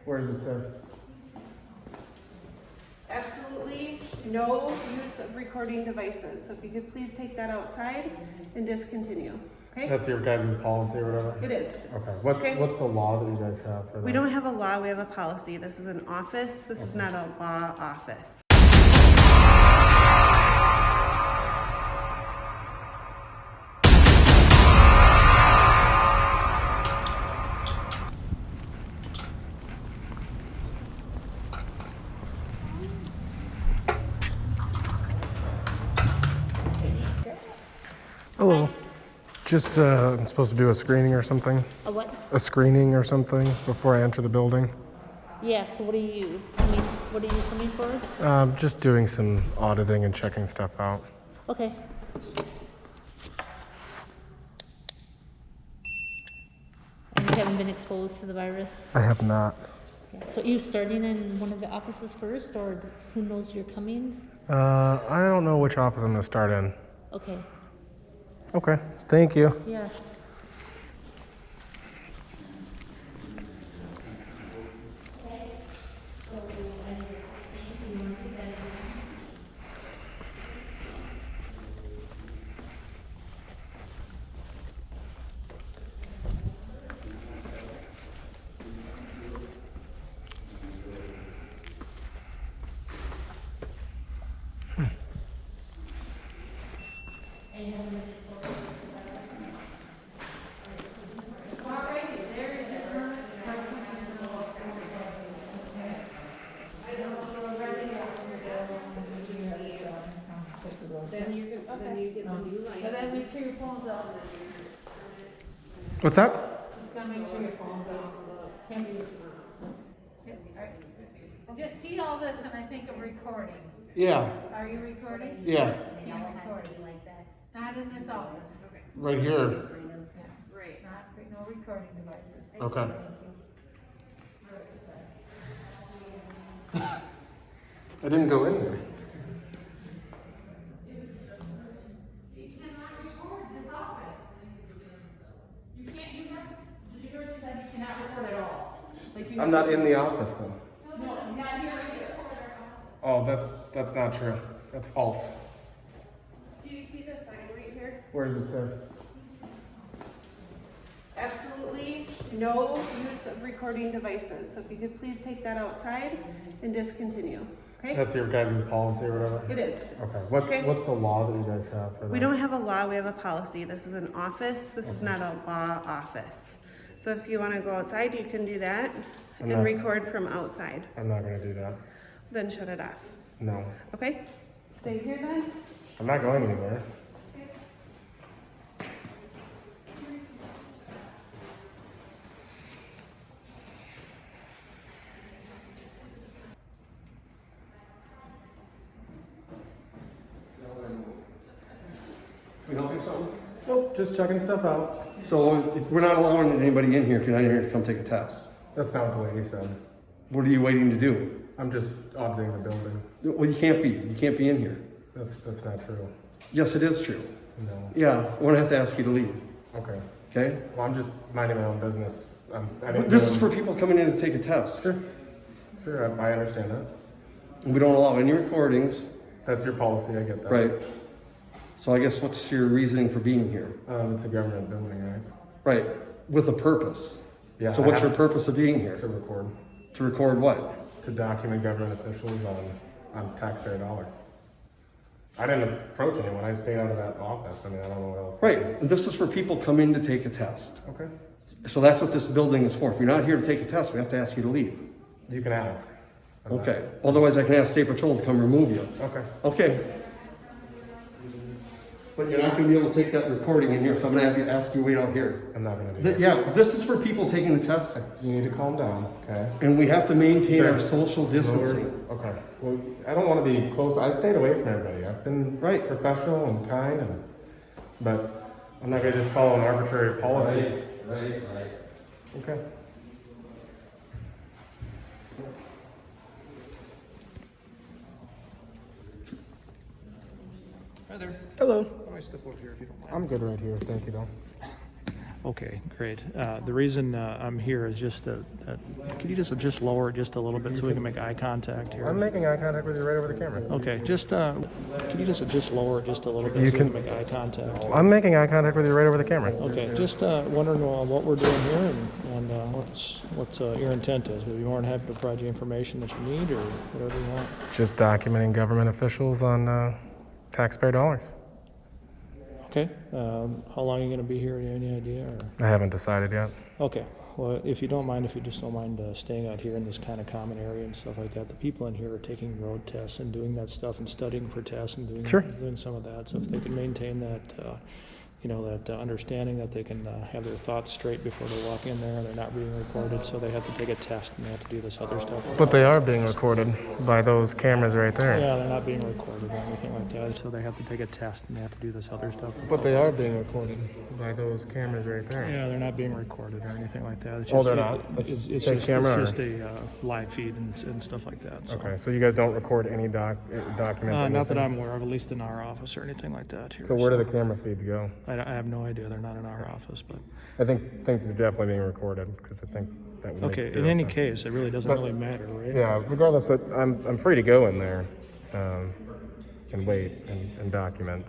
Where does it say? Absolutely no use of recording devices. So if you could please take that outside and discontinue. Okay? That's your guys' policy or whatever? It is. Okay. What's the law that you guys have for that? We don't have a law, we have a policy. This is an office. This is not a law office. Hello. Just, I'm supposed to do a screening or something? A what? A screening or something before I enter the building? Yeah, so what are you coming for? Just doing some auditing and checking stuff out. Okay. And you haven't been exposed to the virus? I have not. Okay. So are you starting in one of the offices first, or who knows you're coming? I don't know which office I'm gonna start in. Okay. Okay, thank you. Yeah. What's that? I just see all this and I think of recording. Yeah, Are you recording? yeah, Can't record. Not in this office. right here. Right. No recording devices. Okay. I didn't go in there. You cannot record this office. You can't, did you hear she said you cannot record at all? Like you I'm not in the office then. No, not here either. Oh, that's not true. That's false. Do you see the sign right here? Where does it say? Absolutely no use of recording devices. So if you could please take that outside and discontinue. Okay? That's your guys' policy or whatever? It is. Okay. What's the law that you guys have for that? We don't have a law, we have a policy. This is an office. This is not a law office. So if you want to go outside, you can do that I'm and not- record from outside. I'm not gonna do that. Then shut it off. No. Okay? Stay here then. I'm not going anywhere. Can we help you with something? Nope, just checking stuff out. So we're not allowing anybody in here if you're not here to come take a test. That's not what the lady said. What are you waiting to do? I'm just auditing the building. Well, you can't be. You can't be in here. That's not true. Yes, it is true. No. Yeah, we're gonna have to ask you to leave. Okay. Okay? Well, I'm just minding my own business. I didn't This go is in- for people coming in to take a test. Sure. Sure, I understand that. We don't allow any recordings, That's your policy, I get that. right? So I guess what's your reasoning for being here? It's a government building, right? Right, with a purpose. Yeah. So I what's your have purpose of being here? to record, To record what? to document government officials on taxpayer dollars. I didn't approach anyone. I stayed out of that office. I mean, I don't know what else. Right, and this is for people coming to take a test. Okay. So that's what this building is for. If you're not here to take a test, we have to ask you to leave. You can ask. I'm not- Okay, otherwise I can ask State Patrol to come remove you. Okay. Okay. But you're not gonna be able to take that recording in here, so I'm gonna have you ask you wait out here. I'm not gonna do that. Yeah, this is for people taking the test, You need to calm down, okay? and we have to maintain Sir, our social distancing. Okay. Well, I don't want to be close. I stayed away from everybody. I've been Right. professional and kind, but I'm not gonna just follow an arbitrary policy. Right. Okay. Hi there. Hello. Why don't I step over here if you don't mind? I'm good right here. Thank you, though. Okay, great. The reason I'm here is just can you just lower it just a little bit so we can make eye contact here? I'm making eye contact with you right over the camera. Okay, just can you just lower it just a little bit so we can make eye contact? I'm making eye contact with you right over the camera. Okay, just wondering what we're doing here and what your intent is. We'd be more than happy to provide you information that you need or whatever you want. Just documenting government officials on taxpayer dollars. Okay, how long are you going to be here? Any idea? Or? I haven't decided yet. Okay, well, if you don't mind staying out here in this kind of common area and stuff like that, the people in here are taking road tests and doing that stuff and studying for tests and doing some of that. So if they can maintain that, that understanding that they can have their thoughts straight before they walk in there and they're not being recorded, so they have to take a test and they have to do this other stuff. But they are being recorded by those cameras right there. Yeah, they're not being recorded or anything like that, so they have to take a test and they have to do this other stuff. But they are being recorded by those cameras right there. Yeah, they're not being recorded or anything like that. It's They're not? It's Fake camera, it's just a live feed and stuff like that. So. Okay, so you guys don't record any document? Not that I'm aware of, at least in our office or anything like that here. So where do the camera feeds go? I have no idea. They're not in our office, but I think they're definitely being recorded because I think that would make okay. zero In any sense. case, it really doesn't really matter, right? Yeah. Regardless, I'm free to go in there and wait and document.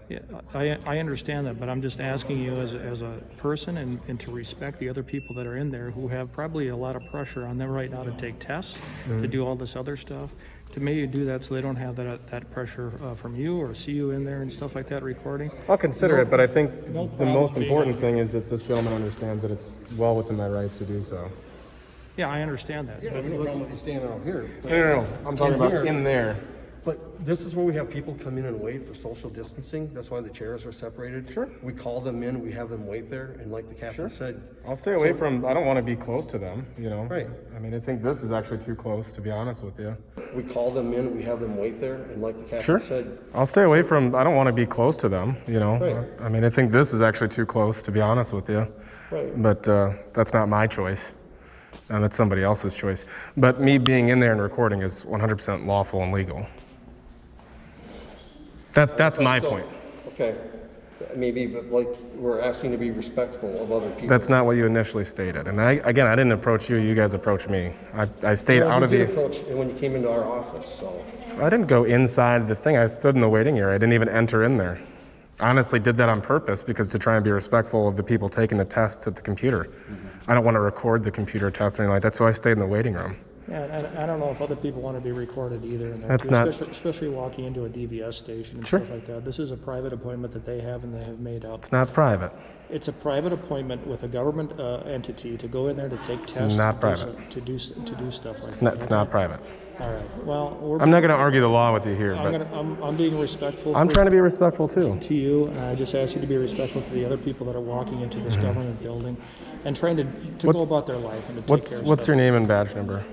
Yeah, I understand that, but I'm just asking you as a person and to respect the other people that are in there who have probably a lot of pressure on them right now to take tests, to do all this other stuff. To maybe do that so they don't have that pressure from you or see you in there and stuff like that recording. I'll consider it, but I think the problem most being- important thing is that this gentleman understands that it's well within my rights to do so. Yeah, I understand that. Yeah, but no problem with you standing out here. No. I'm talking In about here. in there. But this is where we have people come in and wait for social distancing. That's why the chairs are separated. Sure. We call them in, we have them wait there, and like the captain said. I'll stay away from, I don't want to be close to them, Right. I mean, I think this is actually too close, to be honest with you. We call them in, we have them wait there, and like the captain said. I'll stay away from, I don't want to be close to them, Right. I mean, I think this is actually too close, to be honest with you. Right. But that's not my choice. That's somebody else's choice. But me being in there and recording is 100% lawful and legal. That's my point. Okay. Maybe, but like, we're asking to be respectful of other people. That's not what you initially stated. And I didn't approach you, you guys approached me. I stayed out of You the... did approach when you came into our office, so. I didn't go inside the thing. I stood in the waiting area. I didn't even enter in there. I honestly did that on purpose because to try and be respectful of the people taking the tests at the computer. I don't want to record the computer tests or anything like that, so I stayed in the waiting room. Yeah, and I don't know if other people want to be recorded either. In there That's too, not- especially walking into a DVS station and Sure. stuff like that. This is a private appointment that they have and they have made up. It's not private. It's a private appointment with a government entity to go in there to take tests. not to do private. so- To do stuff like It's that. not, it's not private. All right. Well, I'm not going to argue the law with you here, but I'm being respectful. I'm trying to be respectful too. to you, and I just ask you to be respectful to the other people that are walking into this government building and trying to go about their life and to take care of What's stuff. your name and badge number?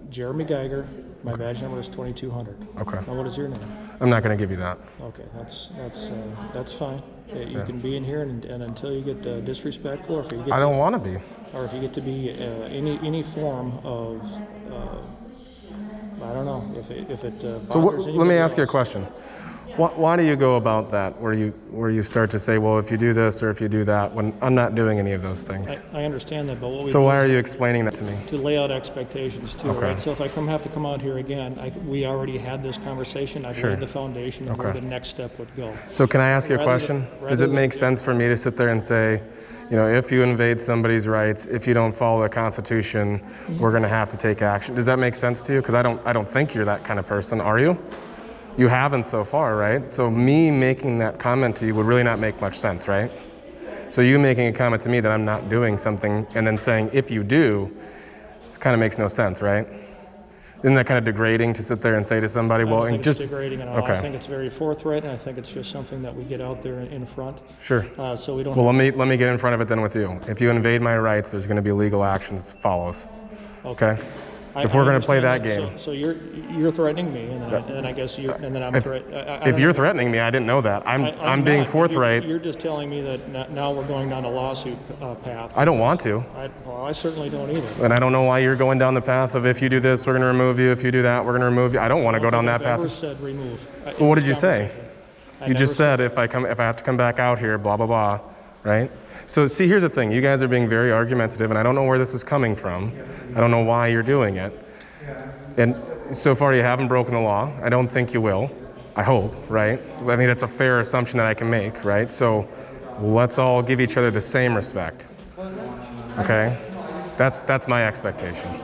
Jeremy Geiger. My badge number is 2200. Okay. Now, what is your name? I'm not going to give you that. Okay, that's fine. You can be in here, and until you get disrespectful, or if you get I don't want to be. or if you get to be any form of I don't know if it So bothers let me ask you a else. question. Why do you go about that where you start to say, well, if you do this or if you do that, when I'm not doing any of those things? I understand that, but what we So do why is are you explaining that to me? to lay out expectations too, Okay. right? So if I have to come out here again, we already had this conversation. I've Sure. laid the foundation of where Okay. the next step would go. So can I ask you a Rather question? than- Does it rather make than- sense for me to sit there and say, if you invade somebody's rights, if you don't follow the Constitution, we're going to have to take action? Does that make sense to you? Because I don't think you're that kind of person, are you? You haven't so far, right? So me making that comment to you would really not make much sense, right? So you making a comment to me that I'm not doing something and then saying, if you do, it kind of makes no sense, right? Isn't that kind of degrading to sit there and say to somebody, I well, don't and think just... it's degrading at all. Okay. I think it's very forthright, and I think it's just something that we get out there in front, Sure. so we don't. Well, let me get in front of it then with you. If you invade my rights, there's going to be legal actions that follows. Okay? If we're going to play that understand game. So you're threatening me, and then I guess and then I'm If you're threatening me, I didn't know that. I'm being not. forthright. You're just telling me that now we're going down a lawsuit path. I don't want to. I certainly don't either. And I don't know why you're going down the path of if you do this, we're going to remove you. If you do that, we're going to remove you. I don't want to go down that I've never path. said remove. Well, what did you say? I You never just said if I have to come back out here, blah, blah, blah. right? So see, here's the thing. You guys are being very argumentative, and I don't know where this is coming from. I don't know why you're doing it. And so far you haven't broken the law. I don't think you will. I hope, right? I think that's a fair assumption that I can make, right? So let's all give each other the same respect, okay? That's my expectation.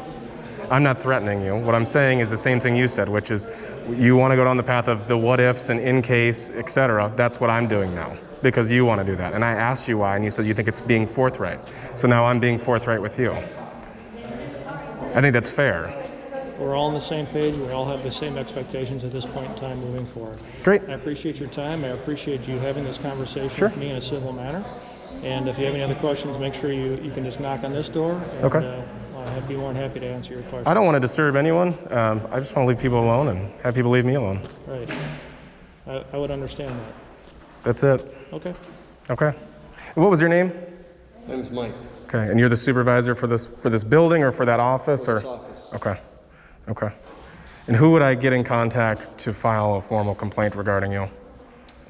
I'm not threatening you. What I'm saying is the same thing you said, which is you want to go down the path of the what ifs and in case, etc. That's what I'm doing now because you want to do that. And I asked you why, and you said you think it's being forthright. So now I'm being forthright with you. I think that's fair. We're all on the same page. We all have the same expectations at this point in time moving forward. Great. I appreciate your time. I appreciate you having this conversation Sure. with me in a civil manner. And if you have any other questions, make sure you can just knock on this door. And, Okay. I'd be more than happy to answer your questions. I don't want to disturb anyone. I just want to leave people alone and have people leave me alone. Right. I would understand that. That's it. Okay. Okay. What was your name? My name's Mike. Okay. And you're the supervisor for this building or for that office or? This office. Okay. Okay. And who would I get in contact to file a formal complaint regarding you?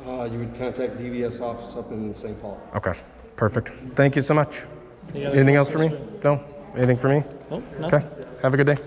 You would contact DVS office up in St. Paul. Okay. Perfect. Thank you so much. Any other Anything else for me? questions? No? Anything for me? Nope, nothing. Okay. Have a good day.